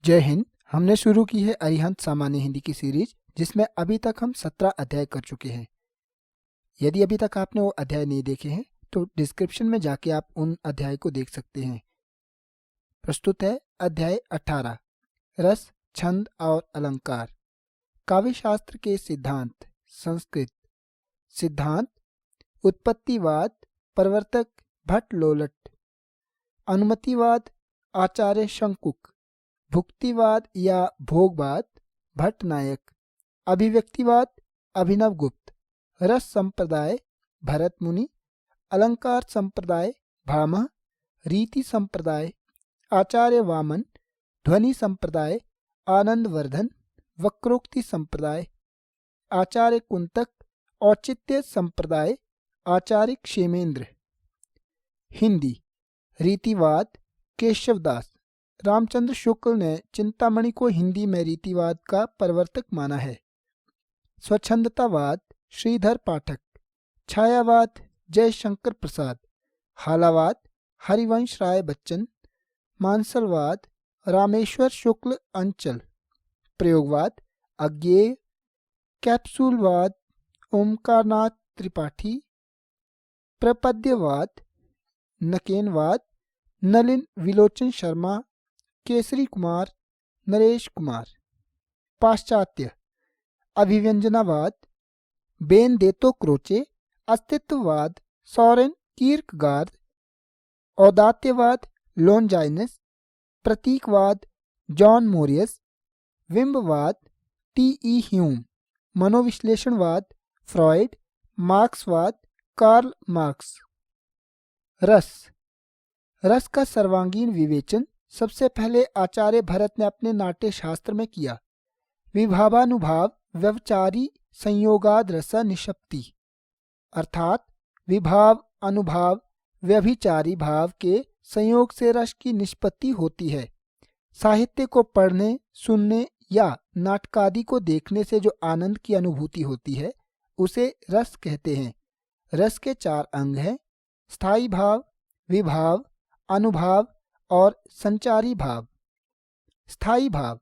जय हिंद। हमने शुरू की है अरिहंत सामान्य हिंदी की सीरीज, जिसमें अभी तक हम 17 अध्याय कर चुके हैं। यदि अभी तक आपने वो अध्याय नहीं देखे हैं तो डिस्क्रिप्शन में जाके आप उन अध्याय को देख सकते हैं। प्रस्तुत है अध्याय 18, रस, छंद और अलंकार। काव्य शास्त्र के सिद्धांत। संस्कृत। सिद्धांत: उत्पत्तिवाद, प्रवर्तक भट्ट लोलट। अनुमतिवाद, आचार्य शंकुक। भुक्तिवाद या भोगवाद, भट्ट नायक। अभिव्यक्तिवाद, अभिनव गुप्त। रस संप्रदाय, भरत मुनि। अलंकार संप्रदाय, भामह। रीति संप्रदाय, आचार्य वामन। ध्वनि संप्रदाय, आनंद वर्धन। वक्रोक्ति संप्रदाय, आचार्य कुंतक। औचित्य संप्रदाय, आचार्य क्षेमेंद्र। हिंदी। रीतिवाद, केशवदास। रामचंद्र शुक्ल ने चिंतामणि को हिंदी में रीतिवाद का प्रवर्तक माना है। स्वच्छंदतावाद, श्रीधर पाठक। छायावाद, जयशंकर प्रसाद। हालावाद, हरिवंश राय बच्चन। मानसलवाद, रामेश्वर शुक्ल अंचल। प्रयोगवाद, अज्ञेय। कैप्सूलवाद, ओमकारनाथ त्रिपाठी। प्रपद्यवाद, नकेनवाद, नलिन विलोचन शर्मा। केसरी कुमार, नरेश कुमार। पाश्चात्य। अभिव्यंजनावाद, बेनदेतो क्रोचे। अस्तित्ववाद, सोरेन कीर्कगार्ड। औदात्यवाद, लोनजाइनस। प्रतीकवाद, जॉन मोरियस। बिंबवाद, टी.ई. ह्यूम। मनोविश्लेषणवाद, फ्रॉयड। मार्क्सवाद, कार्ल मार्क्स। रस। रस का सर्वांगीण विवेचन सबसे पहले आचार्य भरत ने अपने नाट्य शास्त्र में किया। विभावानुभाव व्यवचारी संयोगाद रस निष्पत्ति, अर्थात विभाव अनुभाव व्यभिचारी भाव के संयोग से रस की निष्पत्ति होती है। साहित्य को पढ़ने, सुनने या नाटकादि को देखने से जो आनंद की अनुभूति होती है उसे रस कहते हैं। रस के 4 अंग हैं: स्थायी भाव, विभाव, अनुभाव और संचारी भाव। स्थायी भाव: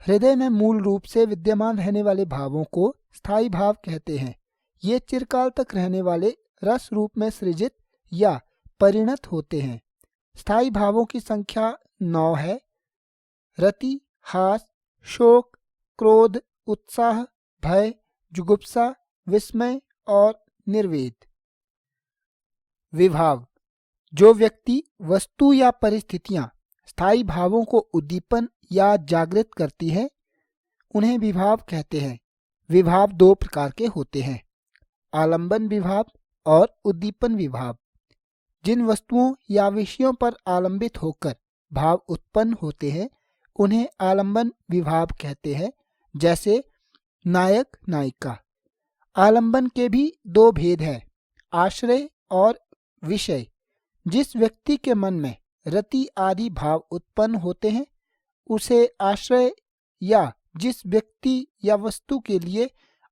हृदय में मूल रूप से विद्यमान रहने वाले भावों को स्थायी भाव कहते हैं। ये चिरकाल तक रहने वाले रस रूप में सृजित या परिणत होते हैं। स्थायी भावों की संख्या 9 है: रति, हास, शोक, क्रोध, उत्साह, भय, जुगुप्सा, विस्मय और निर्वेद। विभाव: जो व्यक्ति, वस्तु या परिस्थितियां स्थायी भावों को उद्दीपन या जागृत करती हैं उन्हें विभाव कहते हैं। विभाव 2 प्रकार के होते हैं: आलंबन विभाव और उद्दीपन विभाव। जिन वस्तुओं या विषयों पर आलंबित होकर भाव उत्पन्न होते हैं उन्हें आलंबन विभाव कहते हैं, जैसे नायक नायिका। आलंबन के भी 2 भेद हैं: आश्रय और विषय। जिस व्यक्ति के मन में रति आदि भाव उत्पन्न होते हैं उसे आश्रय, या जिस व्यक्ति या वस्तु के लिए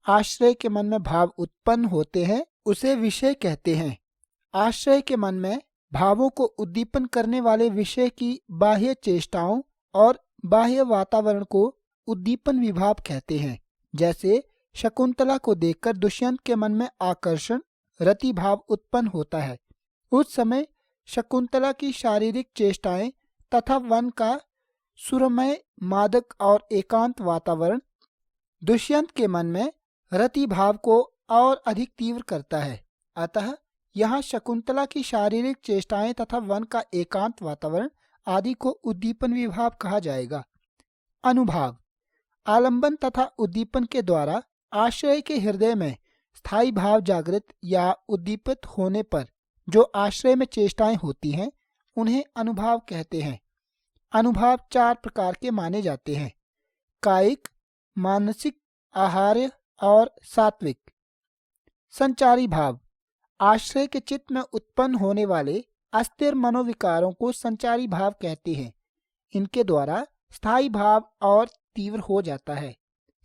आश्रय के मन में भाव उत्पन्न होते हैं उसे विषय कहते हैं। आश्रय के मन में भावों को उद्दीपन करने वाले विषय की बाह्य चेष्टाओं और बाह्य वातावरण को उद्दीपन विभाव कहते हैं। जैसे शकुंतला को देखकर दुष्यंत के मन में आकर्षण, रति भाव उत्पन्न होता है। उस समय शकुंतला की शारीरिक चेष्टाएं तथा वन का सुरमय, मादक और एकांत वातावरण दुष्यंत के मन में रति भाव को और अधिक तीव्र करता है। अतः यहाँ शकुंतला की शारीरिक चेष्टाएं तथा वन का एकांत वातावरण आदि को उद्दीपन विभाव कहा जाएगा। अनुभाव: आलंबन तथा उद्दीपन के द्वारा आश्रय के हृदय में स्थायी भाव जागृत या उद्दीपित होने पर जो आश्रय में चेष्टाएं होती हैं उन्हें अनुभाव कहते हैं। अनुभाव 4 प्रकार के माने जाते हैं: कायिक, मानसिक, आहार्य और सात्विक। संचारी भाव: आश्रय के चित्त में उत्पन्न होने वाले अस्थिर मनोविकारों को संचारी भाव कहते हैं। इनके द्वारा स्थायी भाव और तीव्र हो जाता है।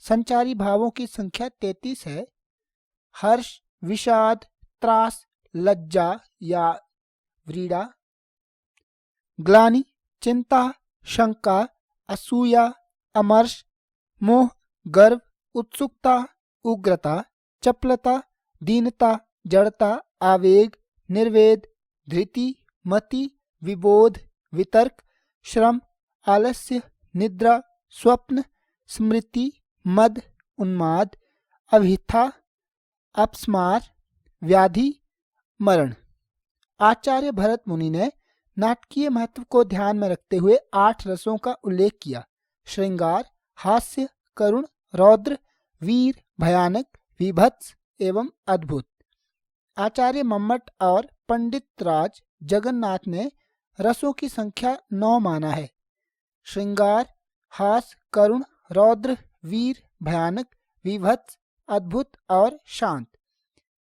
संचारी भावों की संख्या 33 है: हर्ष, विषाद, त्रास, लज्जा या व्रीड़ा, ग्लानि, चिंता, शंका, असूया, अमर्ष, मोह, गर्व, उत्सुकता, उग्रता, चपलता, दीनता, जड़ता, आवेग, निर्वेद, धृति, मति, विबोध, वितर्क, श्रम, आलस्य, निद्रा, स्वप्न, स्मृति, मद, उन्माद, अभिथा, अपस्मार, व्याधि, मरण। आचार्य भरत मुनि ने नाटकीय महत्व को ध्यान में रखते हुए 8 रसों का उल्लेख किया: श्रृंगार, हास्य, करुण, रौद्र, वीर, भयानक, विभत्स एवं अद्भुत। आचार्य मम्मट और पंडित राज जगन्नाथ ने रसों की संख्या 9 माना है: श्रृंगार, हास, करुण, रौद्र, वीर, भयानक, विभत्स, अद्भुत और शांत।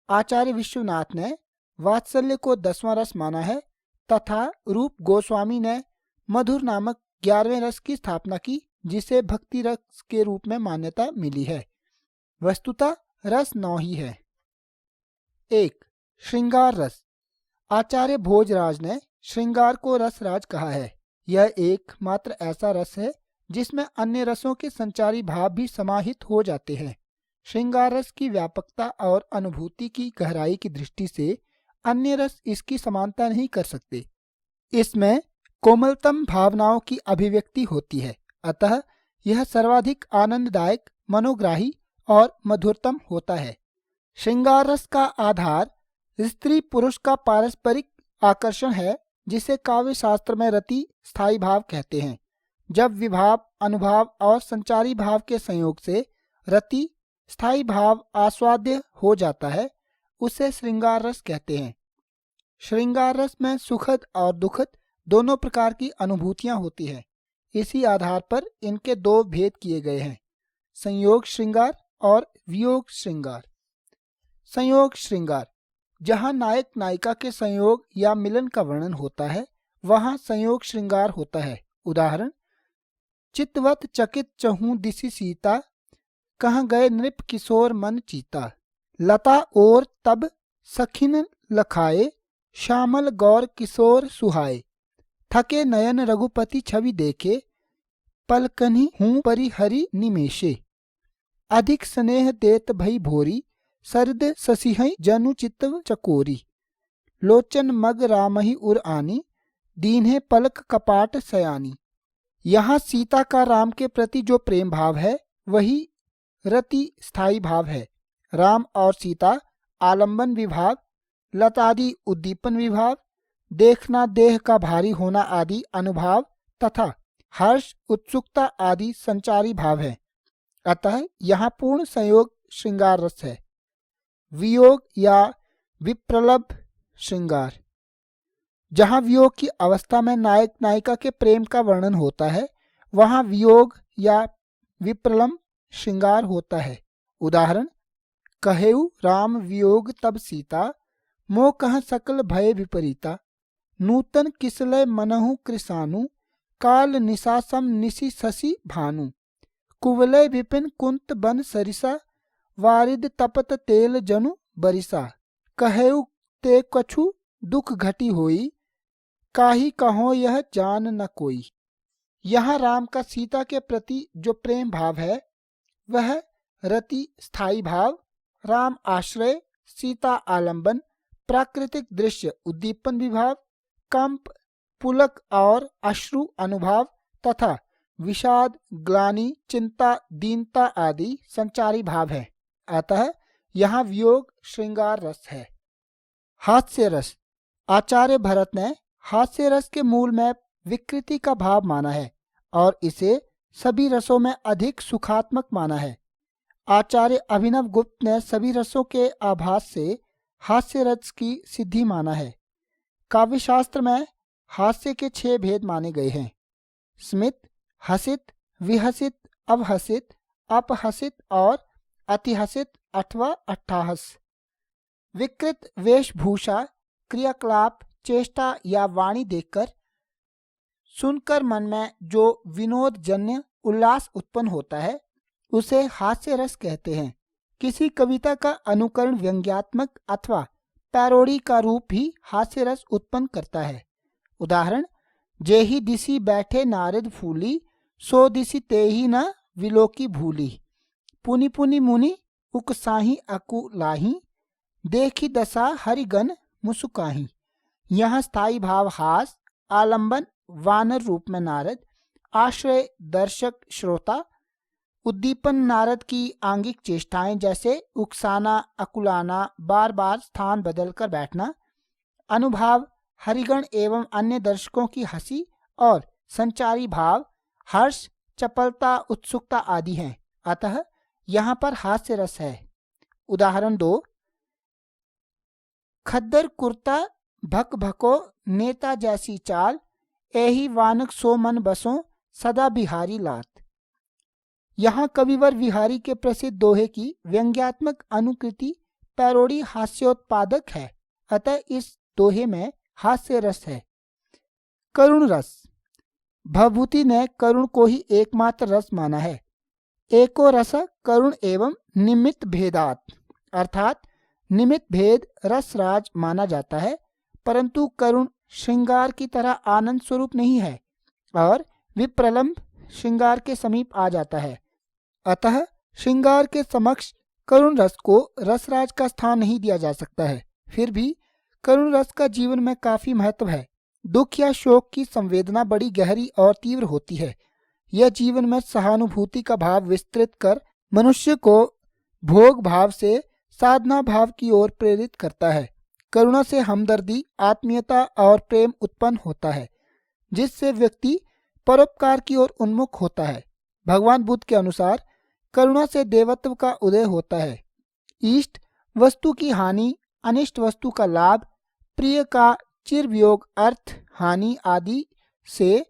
आचार्य विश्वनाथ ने वात्सल्य को 10वां रस माना है तथा रूप गोस्वामी ने मधुर नामक 11वें रस की स्थापना की, जिसे भक्ति रस के रूप में मान्यता मिली है। वस्तुतः रस 9 ही है। 1. श्रृंगार रस। आचार्य भोजराज ने श्रृंगार को रसराज कहा है। यह एकमात्र ऐसा रस है जिसमें अन्य रसों के संचारी भाव भी समाहित हो जाते हैं। श्रृंगार रस की व्यापकता और अनुभूति की गहराई की दृष्टि से अन्य रस इसकी समानता नहीं कर सकते। इसमें कोमलतम भावनाओं की अभिव्यक्ति होती है, अतः यह सर्वाधिक आनंददायक, मनोग्राही और मधुरतम होता है। श्रृंगार रस का आधार स्त्री पुरुष का पारस्परिक आकर्षण है, जिसे काव्य शास्त्र में रति स्थायी भाव कहते हैं। जब विभाव, अनुभाव और संचारी भाव के संयोग से रति स्थायी भाव आस्वाद्य हो जाता है, उसे श्रृंगार रस कहते हैं। श्रृंगार रस में सुखद और दुखद दोनों प्रकार की अनुभूतियां होती हैं। इसी आधार पर इनके 2 भेद किए गए हैं: संयोग श्रृंगार और वियोग श्रृंगार। संयोग श्रृंगार, जहाँ नायक नायिका के संयोग या मिलन का वर्णन होता है, वहाँ संयोग श्रृंगार होता है। उदाहरण: चितवत चकित चहूँ दिशि सीता, कहाँ गए नृप किशोर मन चीता। लता और तब सखिन लखाए, श्यामल गौर किशोर सुहाए। थके नयन रघुपति छवि देखे, पलकनि हूँ परिहरि निमेषे। अधिक स्नेह देत भई भोरी, सरद ससिहै जनु चित्तव चकोरी। लोचन मग रामहि उर आनी, दीन्हे पलक कपाट सयानी। यहाँ सीता का राम के प्रति जो प्रेम भाव है, वही रति स्थायी भाव है। राम और सीता आलंबन विभाव, लतादि उद्दीपन विभाव, देखना देह का भारी होना आदि अनुभाव तथा हर्ष, उत्सुकता आदि संचारी भाव है। अतः यहाँ पूर्ण संयोग श्रृंगार रस है। वियोग या विप्रलभ श्रृंगार, जहाँ वियोग की अवस्था में नायक नायिका के प्रेम का वर्णन होता है, वहाँ वियोग या विप्रलभ श्रृंगार होता है। उदाहरण: कहेउ राम वियोग तब सीता, मोह कह सकल भय विपरीता। नूतन किसलय मनहु कृसानु, काल निशासम निशि शशि भानु। कुवलय विपिन कुंत बन सरिसा, वारिद तपत तेल जनु बरिसा। कहेउ ते कछु दुख घटी होई, काहि कहो यह जान न कोई। यहाँ राम का सीता के प्रति जो प्रेम भाव है, वह रति स्थायी भाव, राम आश्रय, सीता आलंबन, प्राकृतिक दृश्य उद्दीपन विभाव, कंप, पुलक और अश्रु अनुभाव तथा विषाद, ग्लानि, चिंता, दीनता आदि संचारी भाव है। अतः यहाँ वियोग श्रृंगार रस है। हास्य रस। आचार्य भरत ने हास्य रस के मूल में विकृति का भाव माना है और इसे सभी रसों में अधिक सुखात्मक माना है। आचार्य अभिनव गुप्त ने सभी रसों के आभास से हास्य रस की सिद्धि माना है। काव्यशास्त्र में हास्य के 6 भेद माने गए हैं: स्मित, हसित, विहसित, अवहसित, अपहसित और अतिहसित अथवा अट्ठाहस। विकृत वेशभूषा, क्रियाकलाप, चेष्टा या वाणी देखकर सुनकर मन में जो विनोदजन्य उल्लास उत्पन्न होता है, उसे हास्य रस कहते हैं। किसी कविता का अनुकरण व्यंग्यात्मक अथवा पैरोडी का रूप भी हास्य रस उत्पन्न करता है। उदाहरण: जेहि दिसी बैठे नारद फूली, सो दिसी तेहि न विलोकी भूली, पुनि पुनि मुनि उकसाही अकुलाही, देखी दशा हरिगण मुसुकाही। यहाँ स्थायी भाव हास, आलंबन वानर रूप में नारद, आश्रय दर्शक श्रोता, उद्दीपन नारद की आंगिक चेष्टाएं जैसे उकसाना, अकुलाना, बार बार स्थान बदलकर बैठना, अनुभाव हरिगण एवं अन्य दर्शकों की हंसी, और संचारी भाव हर्ष, चपलता, उत्सुकता आदि हैं। अतः यहाँ पर हास्य रस है। उदाहरण 2, खद्दर कुर्ता भक भको नेता जैसी चाल, एही वानक सो मन बसों सदा बिहारी लात। यहाँ कविवर विहारी के प्रसिद्ध दोहे की व्यंग्यात्मक अनुकृति पैरोडी हास्योत्पादक है। अतः इस दोहे में हास्य रस है। करुण रस, भवभूति ने करुण को ही एकमात्र रस माना है। एको रस करुण एवं निमित्त भेदात, अर्थात निमित्त भेद रसराज माना जाता है, परंतु करुण श्रृंगार की तरह आनंद स्वरूप नहीं है और विप्रलंब श्रृंगार के समीप आ जाता है। अतः श्रृंगार के समक्ष करुण रस को रसराज का स्थान नहीं दिया जा सकता है। फिर भी करुण रस का जीवन में काफी महत्व है। दुख या शोक की संवेदना बड़ी गहरी और तीव्र होती है। यह जीवन में सहानुभूति का भाव विस्तृत कर मनुष्य को भोग भाव से साधना भाव की ओर प्रेरित करता है। करुणा से हमदर्दी, आत्मीयता और प्रेम उत्पन्न होता है, जिससे व्यक्ति परोपकार की ओर उन्मुख होता है। भगवान बुद्ध के अनुसार करुणा से देवत्व का उदय होता है। इष्ट वस्तु की हानि, अनिष्ट वस्तु का लाभ, प्रिय का चिरवियोग, अर्थ हानि आदि से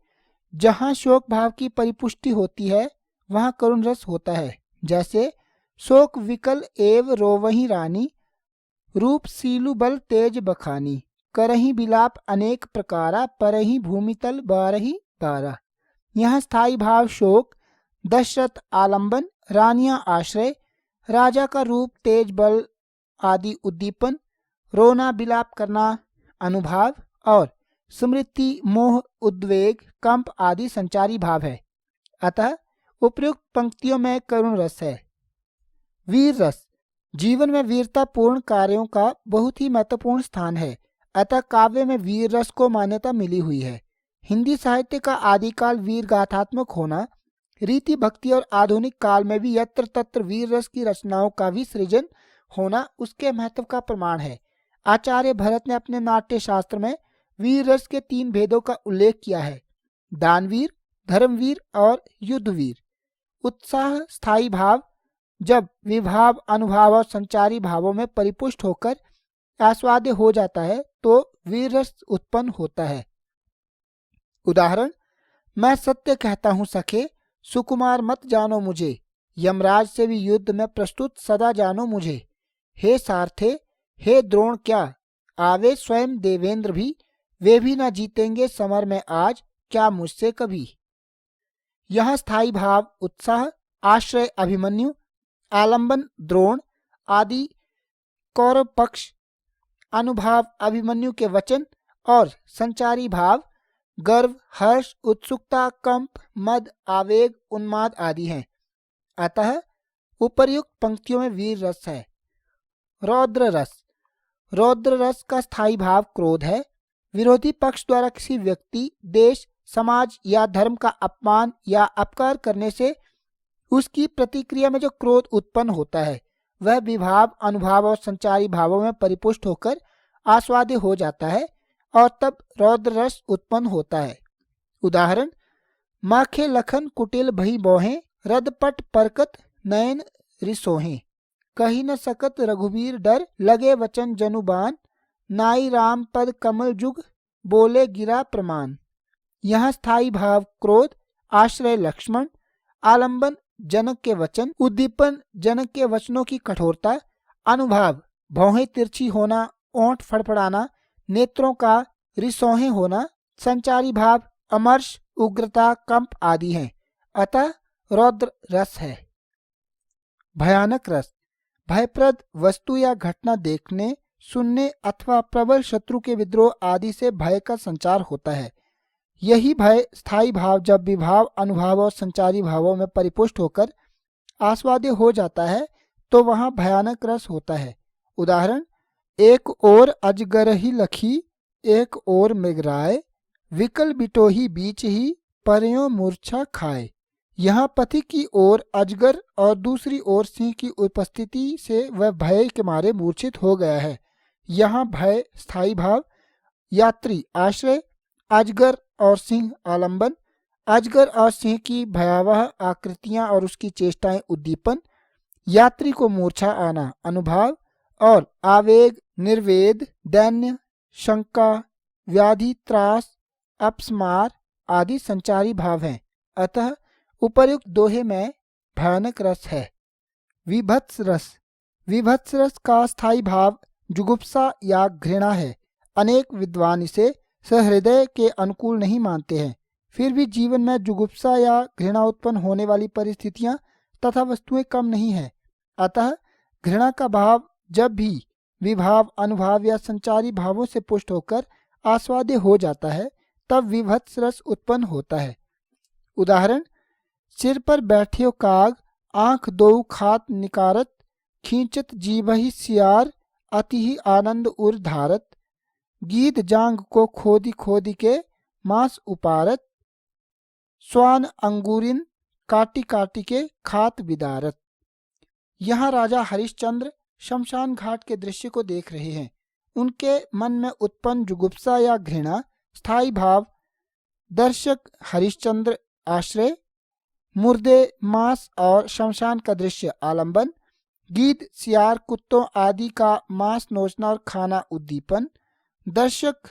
जहाँ शोक भाव की परिपुष्टि होती है वहाँ करुण रस होता है। जैसे शोक विकल एव रोवही रानी, रूप सीलु बल तेज बखानी, करही बिलाप अनेक प्रकारा, परही भूमितल बारही बारा। यहाँ स्थायी भाव शोक, दशरथ आलंबन, रानियां आश्रय, राजा का रूप, तेज बल आदि उद्दीपन, रोना बिलाप करना अनुभाव, और स्मृति मोह उद्वेग कंप आदि संचारी भाव है। अतः उपयुक्त पंक्तियों में करुण रस है। वीर रस, जीवन में वीरता पूर्ण कार्यों का बहुत ही महत्वपूर्ण स्थान है। अतः काव्य में वीर रस को मान्यता मिली हुई है। हिंदी साहित्य का आदिकाल वीर गाथात्मक होना, रीति भक्ति और आधुनिक काल में भी यत्र तत्र वीर रस की रचनाओं का भी सृजन होना उसके महत्व का प्रमाण है। आचार्य भरत ने अपने नाट्य शास्त्र में वीर रस के 3 भेदों का उल्लेख किया है: दानवीर, धर्मवीर और युद्धवीर। उत्साह स्थायी भाव जब विभाव, अनुभाव और संचारी भावों में परिपुष्ट होकर आस्वाद्य हो जाता है तो वीर रस उत्पन्न होता है। उदाहरण, मैं सत्य कहता हूँ सखे, सुकुमार मत जानो मुझे, यमराज से भी युद्ध में प्रस्तुत सदा जानो मुझे। हे सारथे, हे द्रोण, क्या आवे स्वयं देवेंद्र भी, वे भी न जीतेंगे समर में आज, क्या मुझसे कभी। यहाँ स्थायी भाव उत्साह, आश्रय अभिमन्यु, आलंबन द्रोण आदि कौरव पक्ष, अनुभाव अभिमन्यु के वचन, और संचारी भाव गर्व, हर्ष, उत्सुकता, कंप, मद, आवेग, उन्माद आदि हैं। अतः उपर्युक्त पंक्तियों में वीर रस है। रौद्र रस, रौद्र रस का स्थायी भाव क्रोध है। विरोधी पक्ष द्वारा किसी व्यक्ति, देश, समाज या धर्म का अपमान या अपकार करने से उसकी प्रतिक्रिया में जो क्रोध उत्पन्न होता है वह विभाव, अनुभाव और संचारी भावों में परिपुष्ट होकर आस्वाद्य हो जाता है और तब रौद्र रस उत्पन्न होता है। उदाहरण, माखे लखन कुटिल भई बोहें, रदपट परकत नयन रिसोहें, कही न सकत रघुबीर डर, लगे वचन जनुबान, नाई राम पद कमल जुग, बोले गिरा प्रमाण। यहाँ स्थायी भाव क्रोध, आश्रय लक्ष्मण, आलंबन जनक के वचन, उद्दीपन जनक के वचनों की कठोरता, अनुभाव भौहें तिरछी होना, ओंठ फड़फड़ाना, नेत्रों का रिसोहे होना, संचारी भाव अमर्ष, उग्रता, कंप आदि हैं। अतः रौद्र रस है। भयानक रस, भयप्रद वस्तु या घटना देखने, सुनने अथवा प्रबल शत्रु के विद्रोह आदि से भय का संचार होता है। यही भय स्थायी भाव जब विभाव, अनुभाव और संचारी भावों में परिपुष्ट होकर आस्वाद्य हो जाता है तो वहाँ भयानक रस होता है। उदाहरण, एक ओर अजगर ही लखी, एक ओर मृगराय, विकल बिटोही बीच ही, परयों मूर्छा खाए। यहाँ पथिक की ओर अजगर और दूसरी ओर सिंह की उपस्थिति से वह भय के मारे मूर्छित हो गया है। यहाँ भय स्थायी भाव, यात्री आश्रय, अजगर और सिंह आलंबन, अजगर और सिंह की भयावह आकृतियां और उसकी चेष्टाएं उद्दीपन, यात्री को मूर्छा आना अनुभाव, और आवेग, निर्वेद, दैन्य, शंका, व्याधि, त्रास, अपस्मार आदि संचारी भाव हैं। अतः उपर्युक्त दोहे में भयानक रस है। विभत्स रस, विभत्स रस का स्थायी भाव जुगुप्सा या घृणा है। अनेक विद्वान इसे सहृदय के अनुकूल नहीं मानते हैं, फिर भी जीवन में जुगुप्सा या घृणा उत्पन्न होने वाली परिस्थितियां तथा वस्तुएं कम नहीं है। अतः घृणा का भाव जब भी विभाव, अनुभाव या संचारी भावों से पुष्ट होकर आस्वाद्य हो जाता है तब विभत्स रस उत्पन्न होता है। उदाहरण, सिर पर बैठियो काग, आंख दो खात निकारत, खींचत जीभहि सियार, अति ही आनंद उर धारत, गीध जांग को खोदी खोदी के मांस उपारत, स्वान अंगूरिन काटी काटी के खात बिदारत। यहाँ राजा हरिश्चंद्र शमशान घाट के दृश्य को देख रहे हैं। उनके मन में उत्पन्न जुगुप्सा या घृणा स्थायी भाव, दर्शक हरिश्चंद्र आश्रय, मुर्दे, मांस और शमशान का दृश्य आलंबन, गीध, सियार, कुत्तों आदि का मांस नोचना और खाना उद्दीपन, दर्शक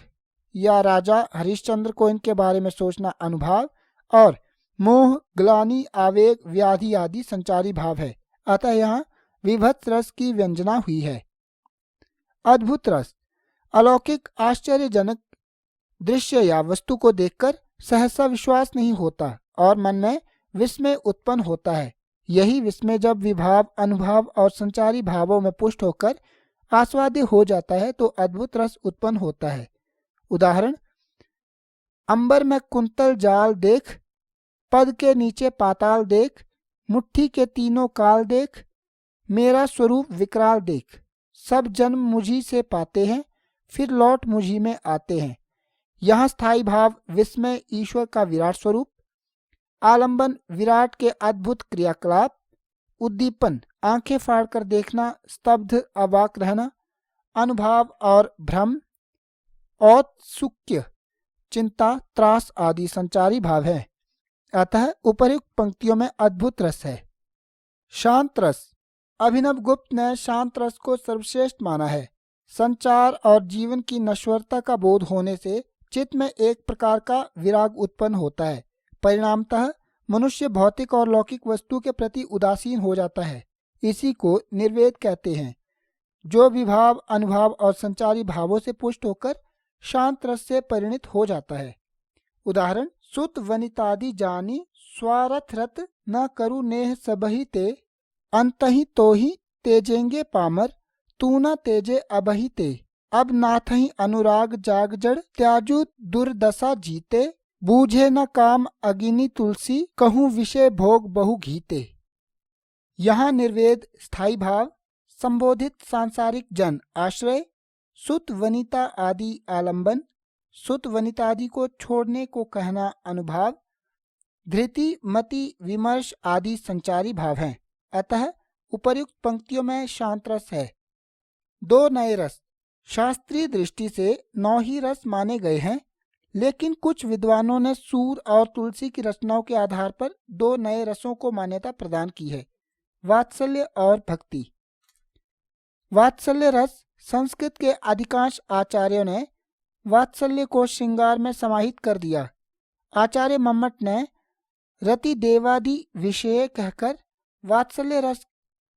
या राजा हरिश्चंद्र को इनके बारे में सोचना अनुभाव, और मोह, ग्लानि, आवेग, व्याधि आदि संचारी भाव है। अतः यहाँ विभत्स रस की व्यंजना हुई है। अद्भुत रस, अलौकिक आश्चर्यजनक दृश्य या वस्तु को देखकर सहसा विश्वास नहीं होता और मन में विस्मय उत्पन्न होता है। यही विस्मय जब विभाव, अनुभाव और संचारी भावों में पुष्ट होकर आस्वाद्य हो जाता है तो अद्भुत रस उत्पन्न होता है। उदाहरण, अंबर में कुंतल जाल देख, पद के नीचे पाताल देख, मुट्ठी के तीनों काल देख, मेरा स्वरूप विकराल देख, सब जन्म मुझी से पाते हैं, फिर लौट मुझी में आते हैं। यहाँ स्थायी भाव विस्मय, ईश्वर का विराट स्वरूप, आलंबन, विराट के अद्भुत क्रियाकलाप, उद्दीपन, आंखें फाड़कर देखना, स्तब्ध अवाक रहना, अनुभाव और भ्रम, औत्सुक्य, चिंता, त्रास आदि संचारी भाव है। अतः उपर्युक्त पंक्तियों में अद्भुत रस है। शांत रस, अभिनव गुप्त ने शांत रस को सर्वश्रेष्ठ माना है। संचार और जीवन की नश्वरता का बोध होने से चित्त में एक प्रकार का विराग उत्पन्न होता है। परिणामतः मनुष्य भौतिक और लौकिक वस्तु के प्रति उदासीन हो जाता है। इसी को निर्वेद कहते हैं, जो विभाव, अनुभाव और संचारी भावों से पुष्ट होकर शांत रस से परिणित हो जाता है। उदाहरण, सुत वनितादि जानी, स्वारथरत न करु नेह सबहि ते, अंतहि तोहि तेजेंगे पामर, तू न तेजे अबहि ते, अब नाथहि अनुराग जाग जड़, त्याजु दुर्दशा जीते, बूझे न काम अगिनी तुलसी, कहूँ विषय भोग बहु घीते। यहाँ निर्वेद स्थायी भाव, संबोधित सांसारिक जन आश्रय, सुत वनिता आदि आलंबन, सुत वनितादि को छोड़ने को कहना अनुभाव, धृति, मति, विमर्श आदि संचारी भाव हैं। अतः उपर्युक्त पंक्तियों में शांत रस है। दो नए रस, शास्त्रीय दृष्टि से 9 ही रस माने गए हैं, लेकिन कुछ विद्वानों ने सूर और तुलसी की रचनाओं के आधार पर 2 नए रसों को मान्यता प्रदान की है, वात्सल्य और भक्ति। वात्सल्य रस, संस्कृत के अधिकांश आचार्यों ने वात्सल्य को श्रृंगार में समाहित कर दिया। आचार्य मम्मट ने रति देवादि विषय कहकर वात्सल्य रस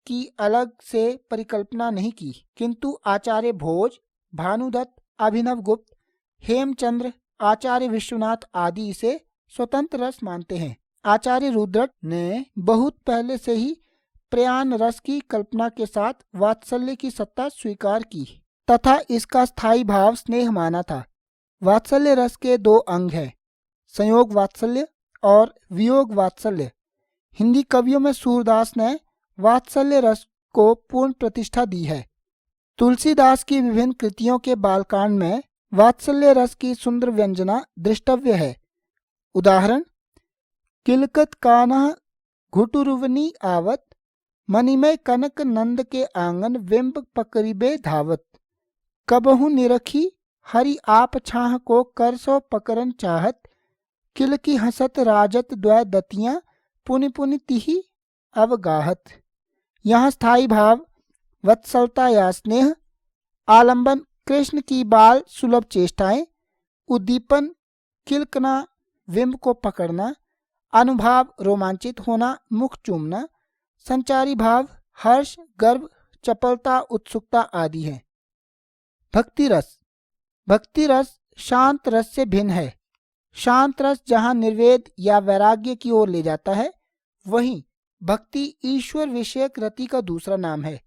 की अलग से परिकल्पना नहीं की, किंतु आचार्य भोज, भानुदत्त, अभिनव गुप्त, हेमचंद्र, आचार्य विश्वनाथ आदि इसे स्वतंत्र रस मानते हैं। आचार्य रुद्रट ने बहुत पहले से ही प्रयाण रस की कल्पना के साथ वात्सल्य की सत्ता स्वीकार की तथा इसका स्थायी भाव स्नेह माना था। वात्सल्य रस के 2 अंग हैं, संयोग वात्सल्य और वियोग वात्सल्य। हिंदी कवियों में सूरदास ने वात्सल्य रस को पूर्ण प्रतिष्ठा दी है। तुलसीदास की विभिन्न कृतियों के बालकांड में वात्सल्य रस की सुंदर व्यंजना दृष्टव्य है। उदाहरण: किलकत कान्हा घुटुरुवनी आवत, मणिमय कनक नंद के आंगन बिंब पकड़िबे धावत। कबहु निरखी हरि आप छाह को कर सो पकड़न चाहत, किलकी हंसत राजत द्वय दतियां पुनि पुनि तिहि अवगाहत। यहाँ स्थायी भाव वत्सलता या स्नेह, आलंबन कृष्ण की बाल सुलभ चेष्टाएं, उद्दीपन किलकना विंब को पकड़ना, अनुभाव रोमांचित होना मुख चूमना, संचारी भाव हर्ष गर्व चपलता उत्सुकता आदि है। भक्ति रस। भक्ति रस शांत रस से भिन्न है। शांत रस जहाँ निर्वेद या वैराग्य की ओर ले जाता है, वहीं भक्ति ईश्वर विषयक रति का दूसरा नाम है।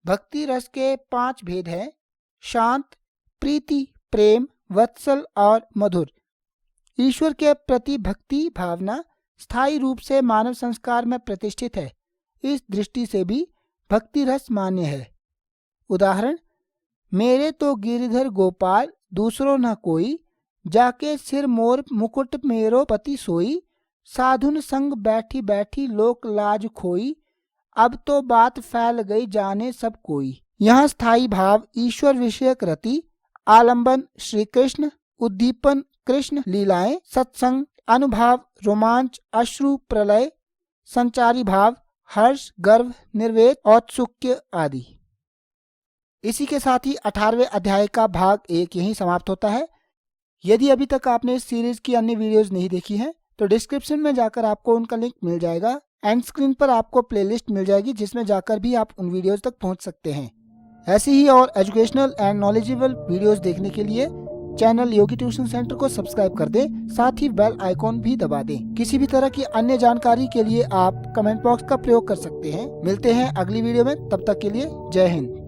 भक्ति रस के 5 भेद हैं: शांत, प्रीति, प्रेम, वत्सल और मधुर। ईश्वर के प्रति भक्ति भावना स्थायी रूप से मानव संस्कार में प्रतिष्ठित है। इस दृष्टि से भी भक्ति रस मान्य है। उदाहरण: मेरे तो गिरिधर गोपाल दूसरो न कोई, जाके सिर मोर मुकुट मेरो पति सोई, साधुन संग बैठी बैठी लोक लाज खोई, अब तो बात फैल गई जाने सब कोई। यहाँ स्थायी भाव ईश्वर विषयक रति, आलंबन श्री कृष्ण, उद्दीपन कृष्ण लीलाएं, सत्संग, अनुभाव रोमांच, अश्रु प्रलय, संचारी भाव हर्ष गर्व निर्वेद औत्सुक्य आदि। इसी के साथ ही 18वें अध्याय का भाग 1 यहीं समाप्त होता है। यदि अभी तक आपने इस सीरीज की अन्य वीडियोस नहीं देखी हैं तो डिस्क्रिप्शन में जाकर आपको उनका लिंक मिल जाएगा। एंड स्क्रीन पर आपको प्लेलिस्ट मिल जाएगी जिसमें जाकर भी आप उन वीडियोस तक पहुंच सकते हैं। ऐसी ही और एजुकेशनल एंड नॉलेजेबल वीडियोस देखने के लिए चैनल योगी ट्यूशन सेंटर को सब्सक्राइब कर दें, साथ ही बेल आइकॉन भी दबा दें। किसी भी तरह की अन्य जानकारी के लिए आप कमेंट बॉक्स का प्रयोग कर सकते हैं। मिलते हैं अगली वीडियो में, तब तक के लिए जय हिंद।